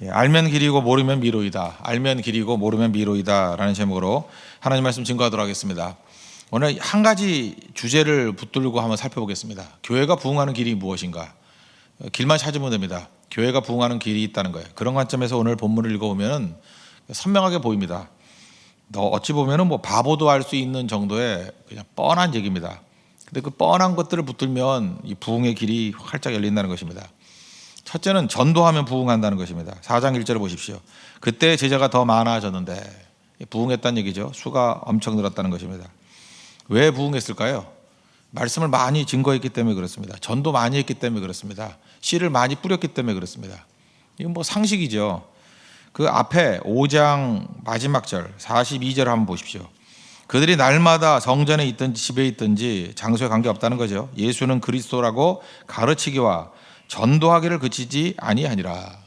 알면 길이고 모르면 미로이다. 알면 길이고 모르면 미로이다 라는 제목으로 하나님 말씀 증거하도록 하겠습니다. 오늘 한 가지 주제를 붙들고 한번 살펴보겠습니다. 교회가 부흥하는 길이 무엇인가? 길만 찾으면 됩니다. 교회가 부흥하는 길이 있다는 거예요. 그런 관점에서 오늘 본문을 읽어보면 선명하게 보입니다. 어찌 보면 뭐 바보도 알 수 있는 정도의 그냥 뻔한 얘기입니다. 근데 그 뻔한 것들을 붙들면 이 부흥의 길이 활짝 열린다는 것입니다. 첫째는 전도하면 부흥한다는 것입니다. 4장 1절을 보십시오. 그때 제자가 더 많아졌는데, 부흥했다는 얘기죠. 수가 엄청 늘었다는 것입니다. 왜 부흥했을까요? 말씀을 많이 증거했기 때문에 그렇습니다. 전도 많이 했기 때문에 그렇습니다. 씨를 많이 뿌렸기 때문에 그렇습니다. 이건 뭐 상식이죠. 그 앞에 5장 마지막 절 42절 한번 보십시오. 그들이 날마다 성전에 있든지 집에 있든지 장소에 관계없다는 거죠. 예수는 그리스도라고 가르치기와 전도하기를 그치지 아니하니라.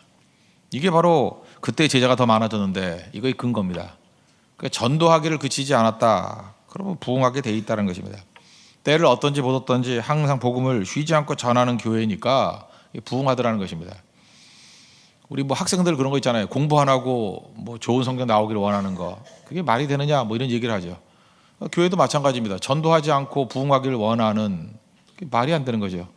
이게 바로 그때 제자가 더 많아졌는데 이거의 근거입니다. 그러니까 전도하기를 그치지 않았다. 그러면 부흥하게 돼 있다는 것입니다. 때를 어떤지 못 어떤지 항상 복음을 쉬지 않고 전하는 교회니까 부흥하더라는 것입니다. 우리 뭐 학생들 그런 거 있잖아요. 공부 안 하고 뭐 좋은 성적 나오기를 원하는 거. 그게 말이 되느냐 뭐 이런 얘기를 하죠. 교회도 마찬가지입니다. 전도하지 않고 부흥하기를 원하는, 그게 말이 안 되는 거죠.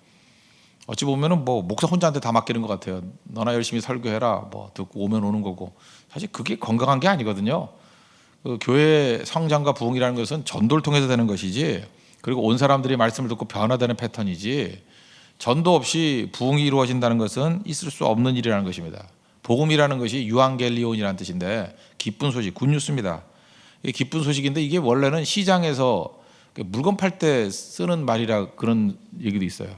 어찌 보면은 뭐 목사 혼자한테 다 맡기는 것 같아요. 너나 열심히 설교해라. 뭐 듣고 오면 오는 거고. 사실 그게 건강한 게 아니거든요. 그 교회 성장과 부흥이라는 것은 전도를 통해서 되는 것이지, 그리고 온 사람들이 말씀을 듣고 변화되는 패턴이지, 전도 없이 부흥이 이루어진다는 것은 있을 수 없는 일이라는 것입니다. 복음이라는 것이 유앙겔리온이라는 뜻인데 기쁜 소식, 굿뉴스입니다. 이게 기쁜 소식인데 이게 원래는 시장에서 물건 팔 때 쓰는 말이라 그런 얘기도 있어요.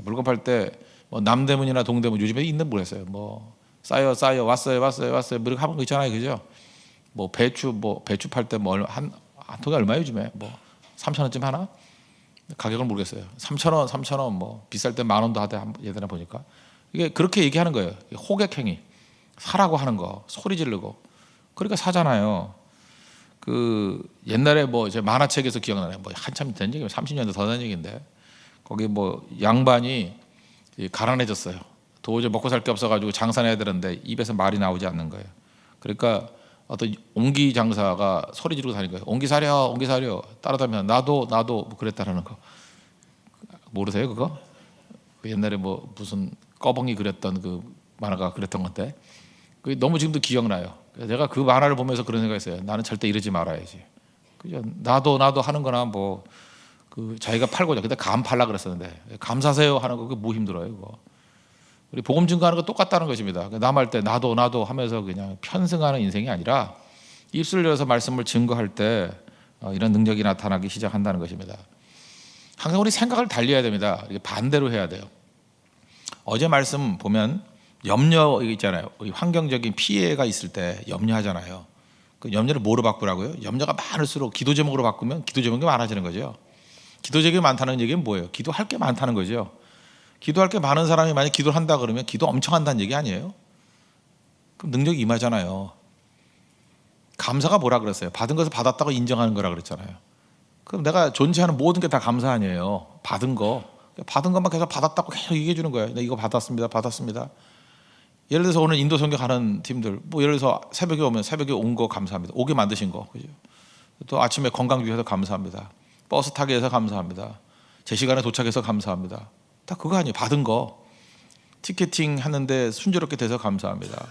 물건 팔 때 뭐 남대문이나 동대문 요즘에 있는 모르겠어요. 뭐 싸요 왔어요 뭐 이렇게 하는 거 있잖아요, 그죠? 뭐 배추 팔 때 뭐 한 통에 얼마예요 요즘에? 뭐 3,000원쯤 하나? 가격을 모르겠어요. 3,000원 뭐 비쌀 때 10,000원도 하대 예전에 보니까. 이게 그렇게 얘기하는 거예요. 호객행위, 사라고 하는 거, 소리 지르고. 그러니까 사잖아요. 그 옛날에 뭐 제 만화책에서 기억나네요. 뭐 한참 된 얘기면 30년도 더 된 얘기인데, 거기 뭐 양반이 가난해졌어요. 도저히 먹고 살 게 없어가지고 장사를 해야 되는데 입에서 말이 나오지 않는 거예요. 그러니까 어떤 옹기 장사가 소리 지르고 다니는 거예요. 옹기 사려 따라다니면 나도 뭐 그랬다라는 거. 모르세요 그거? 그 옛날에 뭐 무슨 꺼벙이 그렸던 그 만화가 그랬던 건데, 그게 너무 지금도 기억나요. 내가 그 만화를 보면서 그런 생각했어요. 나는 절대 이러지 말아야지. 그죠? 나도 하는 거나 뭐 그 자기가 팔고자, 근데 감 팔라 그랬었는데 감 사세요 하는 거 그게 뭐 힘들어요 그거. 우리 복음 증거하는 거 똑같다는 것입니다. 남 할 때 나도 하면서 그냥 편승하는 인생이 아니라 입술 열어서 말씀을 증거할 때 이런 능력이 나타나기 시작한다는 것입니다. 항상 우리 생각을 달리해야 됩니다. 반대로 해야 돼요. 어제 말씀 보면 염려 있잖아요. 환경적인 피해가 있을 때 염려하잖아요. 그 염려를 뭐로 바꾸라고요? 염려가 많을수록 기도 제목으로 바꾸면 기도 제목이 많아지는 거죠. 기도 제목이 많다는 얘기는 뭐예요? 기도할 게 많다는 거죠. 기도할 게 많은 사람이 만약 기도를 한다 그러면 기도 엄청 한다는 얘기 아니에요? 그럼 능력이 임하잖아요. 감사가 뭐라 그랬어요? 받은 것을 받았다고 인정하는 거라 그랬잖아요. 그럼 내가 존재하는 모든 게 다 감사 아니에요? 받은 것만 계속 받았다고 계속 얘기해 주는 거예요. 나 이거 받았습니다. 예를 들어서 오늘 인도 선교 가는 팀들, 뭐 예를 들어서 새벽에 오면 새벽에 온 거 감사합니다. 오게 만드신 거, 그죠? 또 아침에 건강 주셔서 감사합니다. 버스 타게 해서 감사합니다. 제 시간에 도착해서 감사합니다. 다 그거 아니에요. 받은 거. 티켓팅 하는데 순조롭게 돼서 감사합니다.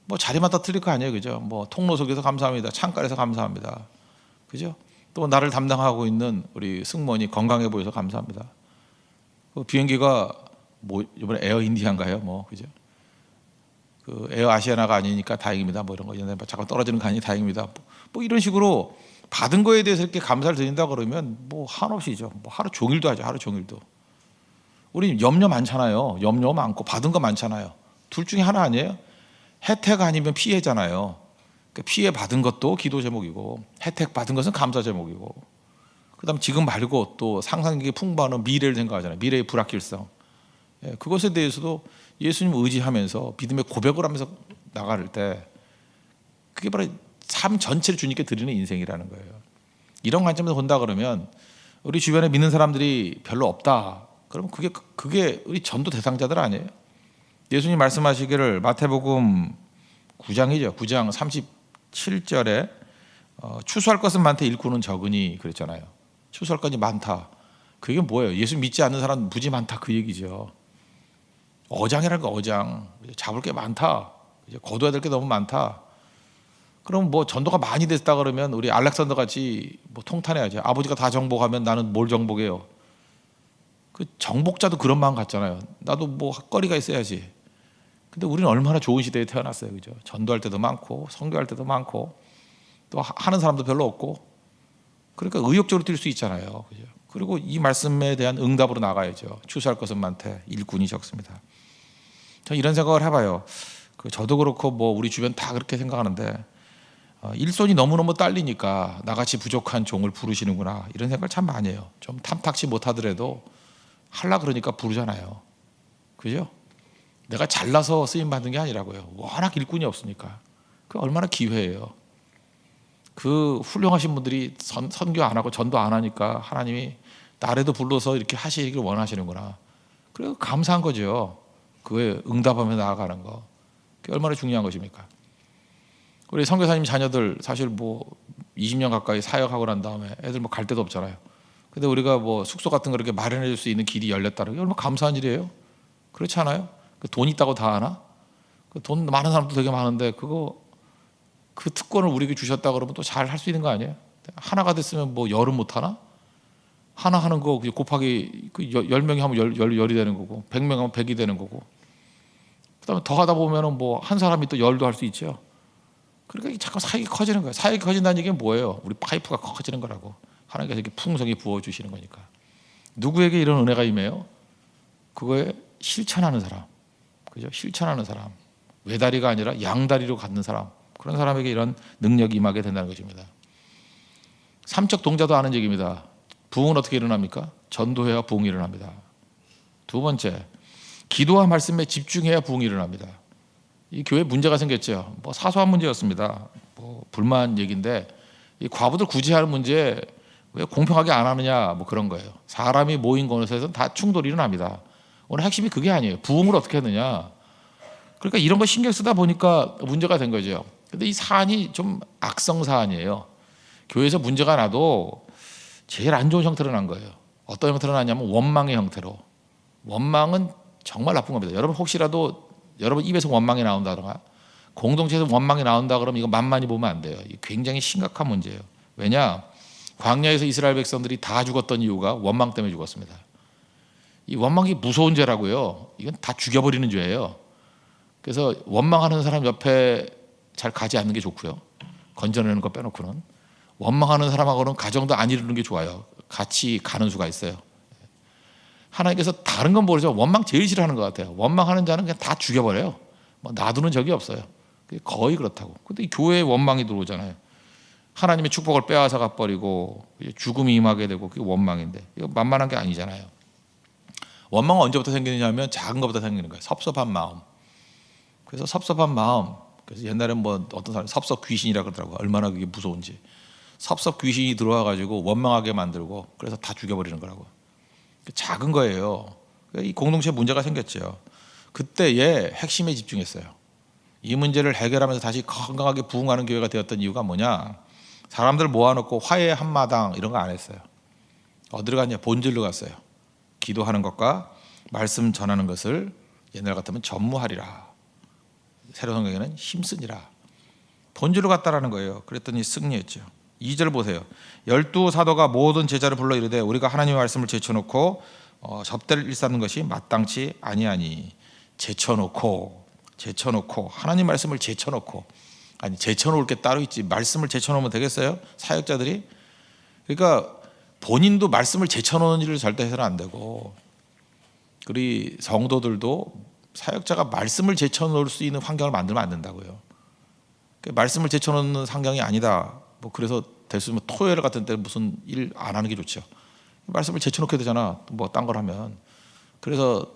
뭐 자리마다 틀릴 거 아니에요, 그죠? 뭐 통로 속에서 감사합니다. 창가에서 감사합니다. 그죠? 또 나를 담당하고 있는 우리 승무원이 건강해 보여서 감사합니다. 그 비행기가 뭐 이번에 에어 인디아인가요? 뭐 그죠? 그 에어 아시아나가 아니니까 다행입니다. 뭐 이런 거 있는데 잠깐 떨어지는 거 아니 다행입니다. 뭐 이런 식으로 받은 거에 대해서 이렇게 감사를 드린다 그러면 뭐 한없이죠. 뭐 하루 종일도 하죠. 하루 종일도. 우리 염려 많잖아요. 염려 많고 받은 거 많잖아요. 둘 중에 하나 아니에요? 혜택 아니면 피해잖아요. 그러니까 피해 받은 것도 기도 제목이고 혜택 받은 것은 감사 제목이고, 그다음 지금 말고 또 상상력이 풍부한 미래를 생각하잖아요. 미래의 불확실성. 그것에 대해서도 예수님 의지하면서 믿음의 고백을 하면서 나갈 때 그게 바로 삶 전체를 주님께 드리는 인생이라는 거예요. 이런 관점에서 본다 그러면 우리 주변에 믿는 사람들이 별로 없다. 그러면 그게 우리 전도 대상자들 아니에요? 예수님 말씀하시기를 마태복음 9장이죠. 9장 37절에 추수할 것은 많되 일꾼은 적으니 그랬잖아요. 추수할 것이 많다. 그게 뭐예요? 예수 믿지 않는 사람 무지 많다 그 얘기죠. 어장이라는 거 어장. 잡을 게 많다. 이제 거둬야 될 게 너무 많다. 그럼 뭐 전도가 많이 됐다 그러면 우리 알렉산더 같이 뭐 통탄해야지. 아버지가 다 정복하면 나는 뭘 정복해요? 그 정복자도 그런 마음 같잖아요. 나도 뭐 거리가 있어야지. 근데 우리는 얼마나 좋은 시대에 태어났어요, 그죠? 전도할 때도 많고 선교할 때도 많고 또 하는 사람도 별로 없고 그러니까 의욕적으로 뛸 수 있잖아요, 그죠? 그리고 이 말씀에 대한 응답으로 나가야죠. 추수할 것은 많되 일꾼이 적습니다. 저는 이런 생각을 해봐요. 저도 그렇고 뭐 우리 주변 다 그렇게 생각하는데 일손이 너무너무 딸리니까 나같이 부족한 종을 부르시는구나 이런 생각을 참 많이 해요. 좀 탐탁치 못하더라도 하려 그러니까 부르잖아요, 그죠? 내가 잘나서 쓰임 받는 게 아니라고요. 워낙 일꾼이 없으니까. 그 얼마나 기회예요. 그 훌륭하신 분들이 선교 안 하고 전도 안 하니까 하나님이 나라도 불러서 이렇게 하시기를 원하시는구나. 그래서 감사한 거죠. 그에 응답하며 나아가는 거. 그게 얼마나 중요한 것입니까? 우리 선교사님 자녀들 사실 뭐 20년 가까이 사역하고 난 다음에 애들 뭐 갈 데도 없잖아요. 근데 우리가 뭐 숙소 같은 거 이렇게 마련해 줄 수 있는 길이 열렸다는 게 얼마나 감사한 일이에요. 그렇지 않아요? 돈 있다고 다 하나? 돈 많은 사람도 되게 많은데 그 특권을 우리에게 주셨다 그러면 또 잘 할 수 있는 거 아니에요? 하나가 됐으면 뭐 열은 못 하나? 하나 하는 거 곱하기 10명이 하면 열이 되는 거고 100명 하면 100이 되는 거고 그다음에 더 하다 보면은 뭐 한 사람이 또 열도 할 수 있죠. 그러니까 자꾸 사역이 커지는 거예요. 사역이 커진다는 얘기는 뭐예요? 우리 파이프가 커지는 거라고. 하나님께서 이렇게 풍성히 부어주시는 거니까. 누구에게 이런 은혜가 임해요? 그거에 실천하는 사람. 그죠? 실천하는 사람. 외다리가 아니라 양다리로 갖는 사람. 그런 사람에게 이런 능력이 임하게 된다는 것입니다. 삼척 동자도 아는 얘기입니다. 부흥은 어떻게 일어납니까? 전도해야 부흥이 일어납니다. 두 번째, 기도와 말씀에 집중해야 부흥이 일어납니다. 이 교회에 문제가 생겼죠. 뭐 사소한 문제였습니다. 뭐 불만 얘기인데 이 과부들 구제하는 문제 왜 공평하게 안 하느냐 뭐 그런 거예요. 사람이 모인 곳에서는 다 충돌이 일어납니다. 오늘 핵심이 그게 아니에요. 부흥을 어떻게 하느냐. 그러니까 이런 거 신경 쓰다 보니까 문제가 된 거죠. 근데 이 사안이 좀 악성 사안이에요. 교회에서 문제가 나도 제일 안 좋은 형태로 난 거예요. 어떤 형태로 나냐면 원망의 형태로. 원망은 정말 나쁜 겁니다. 여러분 혹시라도 여러분 입에서 원망이 나온다든가 공동체에서 원망이 나온다 그러면 이거 만만히 보면 안 돼요. 이게 굉장히 심각한 문제예요. 왜냐? 광야에서 이스라엘 백성들이 다 죽었던 이유가 원망 때문에 죽었습니다. 이 원망이 무서운 죄라고요. 이건 다 죽여버리는 죄예요. 그래서 원망하는 사람 옆에 잘 가지 않는 게 좋고요. 건져내는 거 빼놓고는. 원망하는 사람하고는 가정도 안 이루는 게 좋아요. 같이 가는 수가 있어요. 하나님께서 다른 건 모르죠. 원망 제일 싫어하는 것 같아요. 원망하는 자는 그냥 다 죽여버려요. 뭐 놔두는 적이 없어요. 거의 그렇다고. 근데 교회에 원망이 들어오잖아요. 하나님의 축복을 빼앗아 가버리고 죽음이 임하게 되고 그게 원망인데 이거 만만한 게 아니잖아요. 원망은 언제부터 생기느냐면 작은 것부터 생기는 거예요. 섭섭한 마음. 그래서 섭섭한 마음. 그래서 옛날에 뭐 어떤 사람이 섭섭 귀신이라 그러더라고요. 얼마나 그게 무서운지. 섭섭 귀신이 들어와 가지고 원망하게 만들고 그래서 다 죽여버리는 거라고. 작은 거예요. 이 공동체에 문제가 생겼죠. 그때의 핵심에 집중했어요. 이 문제를 해결하면서 다시 건강하게 부흥하는 교회가 되었던 이유가 뭐냐? 사람들 모아놓고 화해 한마당 이런 거 안 했어요. 어디로 갔냐? 본질로 갔어요. 기도하는 것과 말씀 전하는 것을 옛날 같으면 전무하리라. 새로 성경에는 힘쓰니라. 본질로 갔다라는 거예요. 그랬더니 승리했죠. 2절 보세요. 12 사도가 모든 제자를 불러 이르되 우리가 하나님의 말씀을 제쳐놓고 접대를 일삼는 것이 마땅치 아니하니. 제쳐놓고 하나님 말씀을 제쳐놓고 아니 제쳐놓을 게 따로 있지 말씀을 제쳐놓으면 되겠어요? 사역자들이. 그러니까 본인도 말씀을 제쳐놓는 일을 절대 해서는 안 되고 우리 성도들도 사역자가 말씀을 제쳐놓을 수 있는 환경을 만들면 안 된다고요. 말씀을 제쳐놓는 환경이 아니다. 뭐 그래서 될 수 있으면 토요일 같은 때 무슨 일 안 하는 게 좋죠. 말씀을 제쳐놓게 되잖아. 뭐 딴 걸 하면. 그래서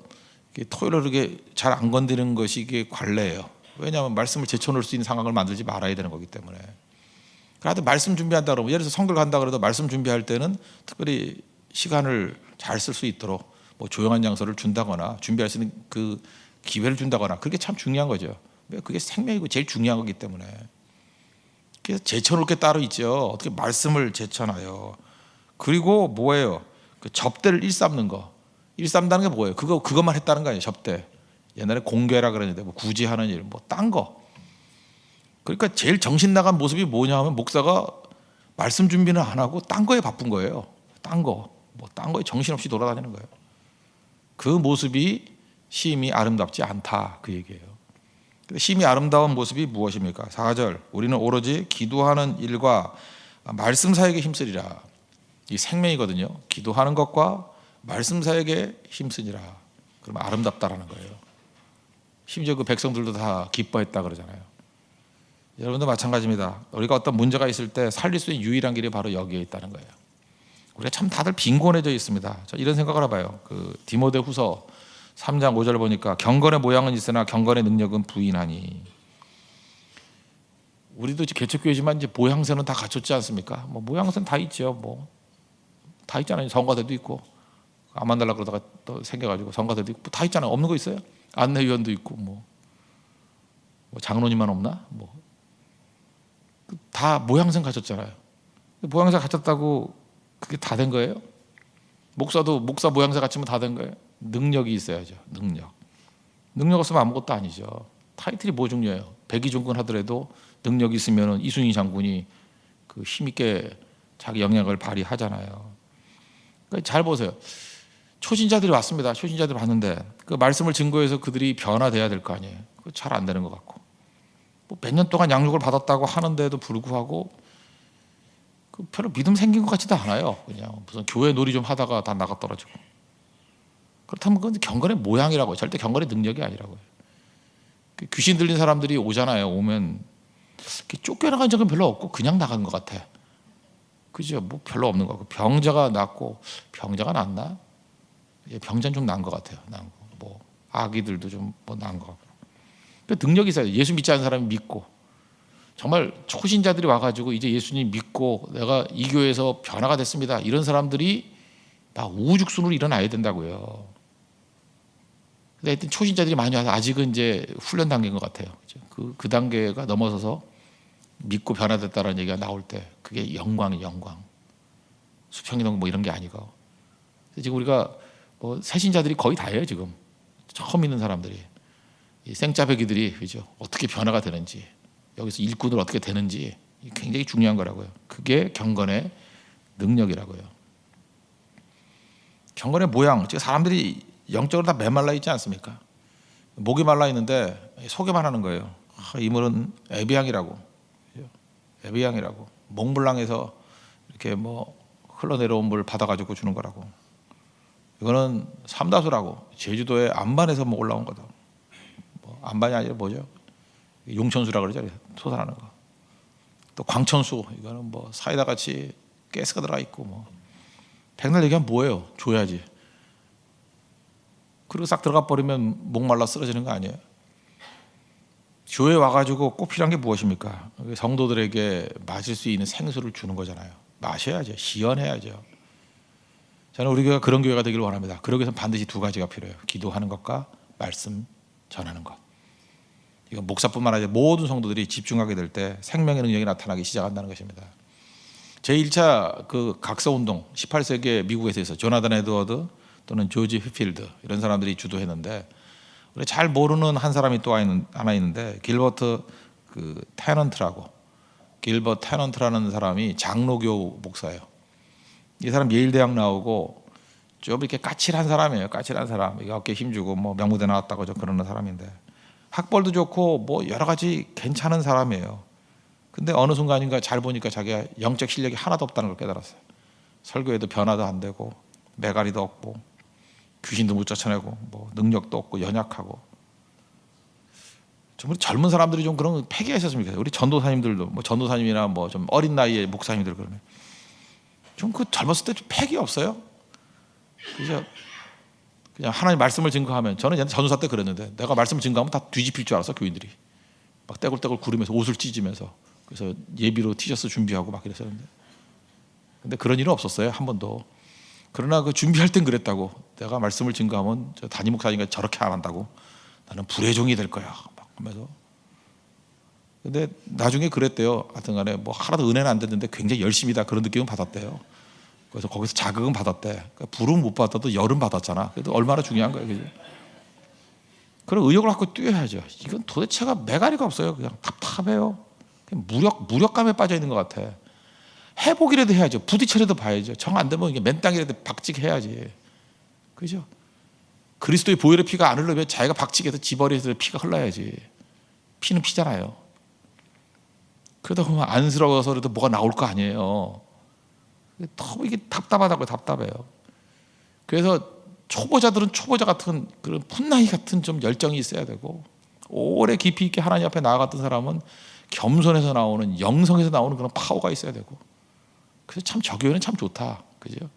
토요일을 이렇게 잘 안 건드리는 것이 이게 관례예요. 왜냐하면 말씀을 제쳐놓을 수 있는 상황을 만들지 말아야 되는 거기 때문에. 그래도 말씀 준비한다 그러면 예를 들어서 선교를 간다 그래도 말씀 준비할 때는 특별히 시간을 잘 쓸 수 있도록 뭐 조용한 장소를 준다거나 준비할 수 있는 그 기회를 준다거나 그게 참 중요한 거죠. 그게 생명이고 제일 중요한 거기 때문에. 그래서 제쳐놓을 게 따로 있죠. 어떻게 말씀을 제쳐놔요. 그리고 뭐예요? 그 접대를 일삼는 거. 일삼다는 게 뭐예요? 그것만 했다는 거 아니에요. 접대. 옛날에 공개라 그러는데 뭐 굳이 하는 일, 뭐 딴 거. 그러니까 제일 정신 나간 모습이 뭐냐 하면 목사가 말씀 준비는 안 하고 딴 거에 바쁜 거예요. 딴 거. 뭐 딴 거에 정신없이 돌아다니는 거예요. 그 모습이 심히 아름답지 않다 그 얘기예요. 심히 아름다운 모습이 무엇입니까? 4절 우리는 오로지 기도하는 일과 말씀 사역에 힘쓰리라. 이 생명이거든요. 기도하는 것과 말씀 사역에 힘쓰니라. 그러면 아름답다라는 거예요. 심지어 그 백성들도 다 기뻐했다 그러잖아요. 여러분도 마찬가지입니다. 우리가 어떤 문제가 있을 때 살릴 수 있는 유일한 길이 바로 여기에 있다는 거예요. 우리가 참 다들 빈곤해져 있습니다. 저 이런 생각을 해봐요. 그 디모데후서 3장 5절 보니까 경건의 모양은 있으나 경건의 능력은 부인하니. 우리도 개척교회지만 이제 모양새는 다 갖췄지 않습니까? 뭐 모양새는 다 있죠. 뭐 다 있잖아요. 성가대도 있고 아만달라 그러다가 또 생겨가지고 성가대도 있고 다 있잖아요. 없는 거 있어요? 안내위원도 있고 뭐 장로님만 없나? 뭐 다 모양새 갖췄잖아요. 모양새 갖췄다고 그게 다 된 거예요? 목사도 목사 모양새 갖추면 다 된 거예요? 능력이 있어야죠. 능력 없으면 아무것도 아니죠. 타이틀이 뭐 중요해요? 백의종군 하더라도 능력이 있으면 이순희 장군이 그 힘있게 자기 영향을 발휘하잖아요. 그러니까 잘 보세요. 초신자들이 왔습니다. 초신자들이 왔는데 그 말씀을 증거해서 그들이 변화돼야 될 거 아니에요. 그거 잘 안 되는 것 같고 뭐 몇 년 동안 양육을 받았다고 하는데도 불구하고 그 별로 믿음 생긴 것 같지도 않아요. 그냥 무슨 교회 놀이 좀 하다가 다 나가 떨어지고. 그렇다면 그건 경건의 모양이라고요. 절대 경건의 능력이 아니라고요. 귀신 들린 사람들이 오잖아요. 오면 쫓겨나간 적은 별로 없고 그냥 나간 것 같아. 그죠? 뭐 별로 없는 거 같고 병자가 낫고 병자가 낫나? 병자는 좀 나은 것 같아요. 뭐 아기들도 좀 뭐 나은 것 같고. 능력이 있어요. 예수 믿지 않는 사람이 믿고 정말 초신자들이 와가지고 이제 예수님 믿고 내가 이 교회에서 변화가 됐습니다. 이런 사람들이 막 우후죽순으로 일어나야 된다고요. 근데 하여튼 초신자들이 많이 와서 아직은 이제 훈련 단계인 것 같아요. 그 단계가 넘어서서 믿고 변화됐다는 얘기가 나올 때 그게 영광이 영광. 수평이동 뭐 이런 게 아니고. 지금 우리가 뭐 새신자들이 거의 다예요 지금. 처음 믿는 사람들이. 이 생짜배기들이 그죠? 어떻게 변화가 되는지 여기서 일꾼을 어떻게 되는지 굉장히 중요한 거라고요. 그게 경건의 능력이라고요. 경건의 모양, 즉 사람들이 영적으로 다 메말라 있지 않습니까? 목이 말라 있는데 소개만 하는 거예요. 이물은 에비앙이라고, 에비앙이라고 몽블랑에서 이렇게 뭐 흘러내려온 물 받아가지고 주는 거라고. 이거는 삼다수라고 제주도의 안반에서 뭐 올라온 거다. 뭐 안반이 아니라 뭐죠? 용천수라 그러죠. 솟아나는 거. 또 광천수 이거는 뭐 사이다 같이 가스가 들어가 있고 뭐 백날 얘기하면 뭐예요? 줘야지. 그리고 싹 들어가 버리면 목말라 쓰러지는 거 아니에요? 교회 와가지고 꼭 필요한 게 무엇입니까? 성도들에게 마실 수 있는 생수를 주는 거잖아요. 마셔야죠. 시연해야죠. 저는 우리 교회가 그런 교회가 되기를 원합니다. 그러기 위해서 반드시 두 가지가 필요해요. 기도하는 것과 말씀 전하는 것. 이건 목사뿐만 아니라 모든 성도들이 집중하게 될 때 생명의 능력이 나타나기 시작한다는 것입니다. 제1차 그 각서운동 18세기에 미국에서 있어 조나단 에드워드 또는 조지 휘필드 이런 사람들이 주도했는데 우리 잘 모르는 한 사람이 또 하나 있는데 길버트 그 테넌트라고 길버트 테넌트라는 사람이 장로교 목사예요. 이 사람 예일 대학 나오고 좀 이렇게 까칠한 사람이에요. 까칠한 사람. 이게 어깨에 힘주고 뭐 명무대 나왔다고 저 그러는 사람인데 학벌도 좋고 뭐 여러 가지 괜찮은 사람이에요. 근데 어느 순간인가 잘 보니까 자기가 영적 실력이 하나도 없다는 걸 깨달았어요. 설교에도 변화도 안 되고 매가리도 없고 귀신도 못 쫓아내고 뭐 능력도 없고 연약하고. 좀 우리 젊은 사람들이 좀 그런 패기가 있었으면 좋겠어요. 우리 전도사님들도 뭐 전도사님이나 뭐 좀 어린 나이에 목사님들 그러면 좀 그 젊었을 때 좀 패기 없어요? 그죠? 그냥 하나님 말씀을 증거하면 저는 옛날 전도사 때 그랬는데 내가 말씀을 증거하면 다 뒤집힐 줄 알았어 교인들이 막 떼굴떼굴 구르면서 옷을 찢으면서 그래서 예비로 티셔츠 준비하고 막 이랬었는데 근데 그런 일은 없었어요 한 번도. 그러나 그 준비할 땐 그랬다고 내가 말씀을 증거하면 저 담임 목사님과 저렇게 안 한다고 나는 불의 종이 될 거야 막 하면서. 근데 나중에 그랬대요. 하여튼간에 뭐 하나도 은혜는 안 됐는데 굉장히 열심히다 그런 느낌은 받았대요. 그래서 거기서 자극은 받았대. 그러니까 불은 못 받아도 열은 받았잖아. 그래도 얼마나 중요한 거예요, 그죠? 그런 의욕을 갖고 뛰어야죠. 이건 도대체가 매가리가 없어요. 그냥 답답해요. 그냥 무력감에 빠져 있는 것 같아. 해보기라도 해야죠. 부딪혀라도 봐야죠. 정 안 되면 맨 땅이라도 박직해야지. 그죠? 그리스도의 보혈의 피가 안 흘러면 자기가 박직해서 지버리에서 피가 흘러야지. 피는 피잖아요. 그러다 보면 안쓰러워서라도 뭐가 나올 거 아니에요. 너무 이게 답답하다고요. 답답해요. 그래서 초보자들은 초보자 같은 그런 풋나이 같은 좀 열정이 있어야 되고, 오래 깊이 있게 하나님 앞에 나아갔던 사람은 겸손에서 나오는, 영성에서 나오는 그런 파워가 있어야 되고. 그래서 참 저 교회는 참 좋다. 그죠?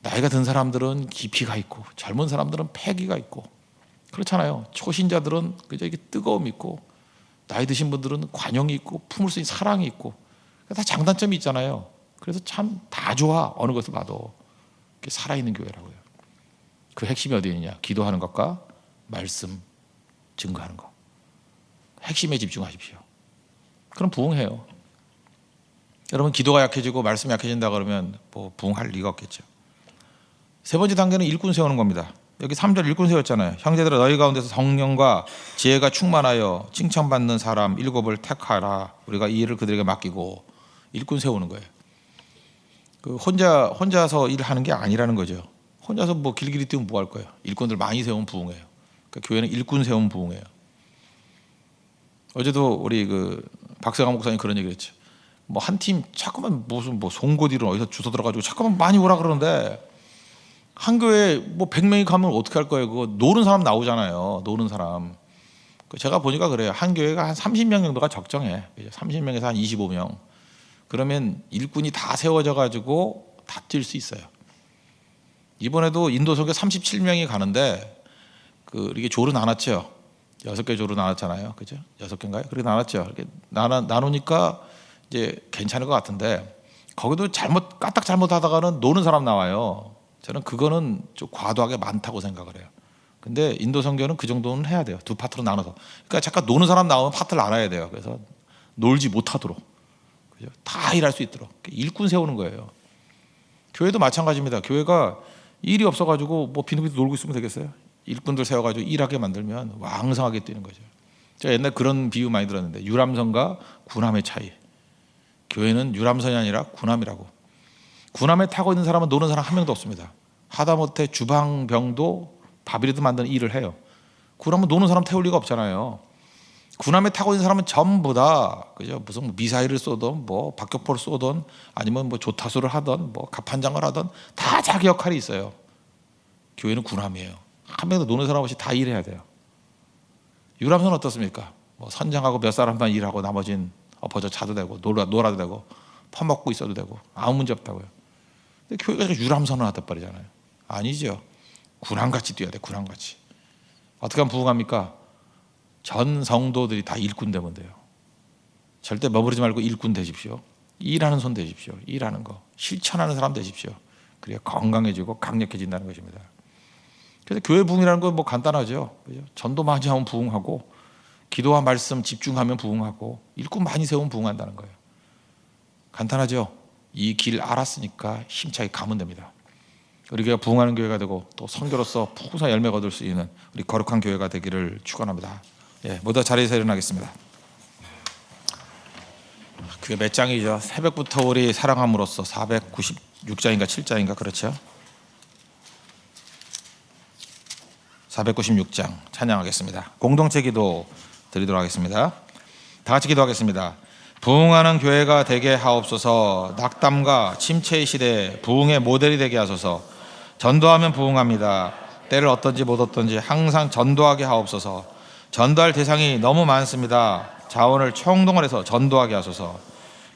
나이가 든 사람들은 깊이가 있고, 젊은 사람들은 패기가 있고, 그렇잖아요. 초신자들은 그저 이게 뜨거움이 있고, 나이 드신 분들은 관용이 있고, 품을 수 있는 사랑이 있고, 다 장단점이 있잖아요. 그래서 참 다 좋아. 어느 것을 봐도 살아있는 교회라고요. 그 핵심이 어디 있느냐? 기도하는 것과 말씀 증거하는 것. 핵심에 집중하십시오. 그럼 부흥해요. 여러분 기도가 약해지고 말씀이 약해진다 그러면 뭐 부흥할 리가 없겠죠. 세 번째 단계는 일꾼 세우는 겁니다. 여기 3절 일꾼 세웠잖아요. 형제들아 너희 가운데서 성령과 지혜가 충만하여 칭찬받는 사람 7을 택하라. 우리가 이 일을 그들에게 맡기고. 일꾼 세우는 거예요. 그 혼자서 일하는 게 아니라는 거죠. 혼자서 뭐 길길이 뛰면 뭐 할 거예요. 일꾼들 많이 세우면 부흥해요. 그러니까 교회는 일꾼 세우면 부흥해요. 어제도 우리 그 박세강 목사님 그런 얘기를 했죠. 뭐 한 팀 자꾸만 무슨 뭐 송곳이를 어디서 주워 들어가지고 자꾸만 많이 오라 그러는데, 한 교회에 뭐 100명이 가면 어떻게 할 거예요? 그거 노는 사람 나오잖아요. 노는 사람. 제가 보니까 그래요. 한 교회가 한 30명 정도가 적정해. 30명에서 한 25명. 그러면 일꾼이 다 세워져 가지고 다 뛸 수 있어요. 이번에도 인도 선교 37명이 가는데 이게 조로 나눴죠. 6개 조로 나눴잖아요. 그죠? 6개인가요? 그렇게 나눴죠. 이렇게 나누니까 이제 괜찮을 것 같은데, 거기도 까딱 잘못하다가는 노는 사람 나와요. 저는 그거는 좀 과도하게 많다고 생각을 해요. 근데 인도 선교는 그 정도는 해야 돼요. 두 파트로 나눠서. 그러니까 잠깐 노는 사람 나오면 파트를 나눠야 돼요. 그래서 놀지 못하도록. 그죠? 다 일할 수 있도록. 일꾼 세우는 거예요. 교회도 마찬가지입니다. 교회가 일이 없어가지고 뭐 비둥비둥 놀고 있으면 되겠어요? 일꾼들 세워가지고 일하게 만들면 왕성하게 뛰는 거죠. 제가 옛날 그런 비유 많이 들었는데, 유람선과 군함의 차이. 교회는 유람선이 아니라 군함이라고. 군함에 타고 있는 사람은 노는 사람 한 명도 없습니다. 하다못해 주방병도 밥이라도 만드는 일을 해요. 군함은 노는 사람 태울 리가 없잖아요. 군함에 타고 있는 사람은 전부 다 그죠? 무슨 미사일을 쏘던 뭐 박격포를 쏘던 아니면 뭐 조타수를 하던 뭐 갑판장을 하던 다 자기 역할이 있어요. 교회는 군함이에요. 한 명도 노는 사람 없이 다 일해야 돼요. 유람선 어떻습니까? 뭐 선장하고 몇 사람만 일하고 나머지는 엎어져 자도 되고 놀아도 되고 퍼먹고 있어도 되고 아무 문제 없다고요. 근데 교회가 유람선을 하다 버리잖아요. 아니죠. 군함같이 뛰어야 돼. 군함같이. 어떻게 하면 부흥합니까? 전 성도들이 다 일꾼 되면 돼요. 절대 머무르지 말고 일꾼 되십시오. 일하는 손 되십시오. 일하는 거. 실천하는 사람 되십시오. 그래야 건강해지고 강력해진다는 것입니다. 그래서 교회 부흥이라는 건 뭐 간단하죠. 그죠? 전도 많이 하면 부흥하고, 기도와 말씀 집중하면 부흥하고, 일꾼 많이 세우면 부흥한다는 거예요. 간단하죠. 이 길 알았으니까 힘차게 가면 됩니다. 우리가 부흥하는 교회가 되고 또 선교로서 풍성한 열매가 얻을 수 있는 우리 거룩한 교회가 되기를 축원합니다. 예, 모두 자리에서 일어나겠습니다. 그게 몇 장이죠? 새벽부터 우리 사랑함으로써 496장인가 7장인가 그렇죠? 496장 찬양하겠습니다. 공동체 기도 드리도록 하겠습니다. 다 같이 기도하겠습니다. 부흥하는 교회가 되게 하옵소서. 낙담과 침체의 시대에 부흥의 모델이 되게 하소서. 전도하면 부흥합니다. 때를 얻든지 못 얻든지 항상 전도하게 하옵소서. 전도할 대상이 너무 많습니다. 자원을 총동원해서 전도하게 하소서.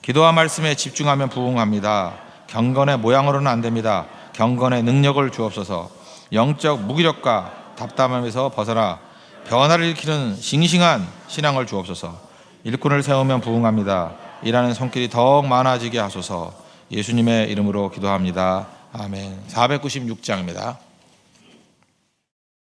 기도와 말씀에 집중하면 부흥합니다. 경건의 모양으로는 안 됩니다. 경건의 능력을 주옵소서. 영적 무기력과 답답함에서 벗어나 변화를 일으키는 싱싱한 신앙을 주옵소서. 일꾼을 세우면 부흥합니다. 일하는 손길이 더욱 많아지게 하소서. 예수님의 이름으로 기도합니다. 아멘. 496장입니다.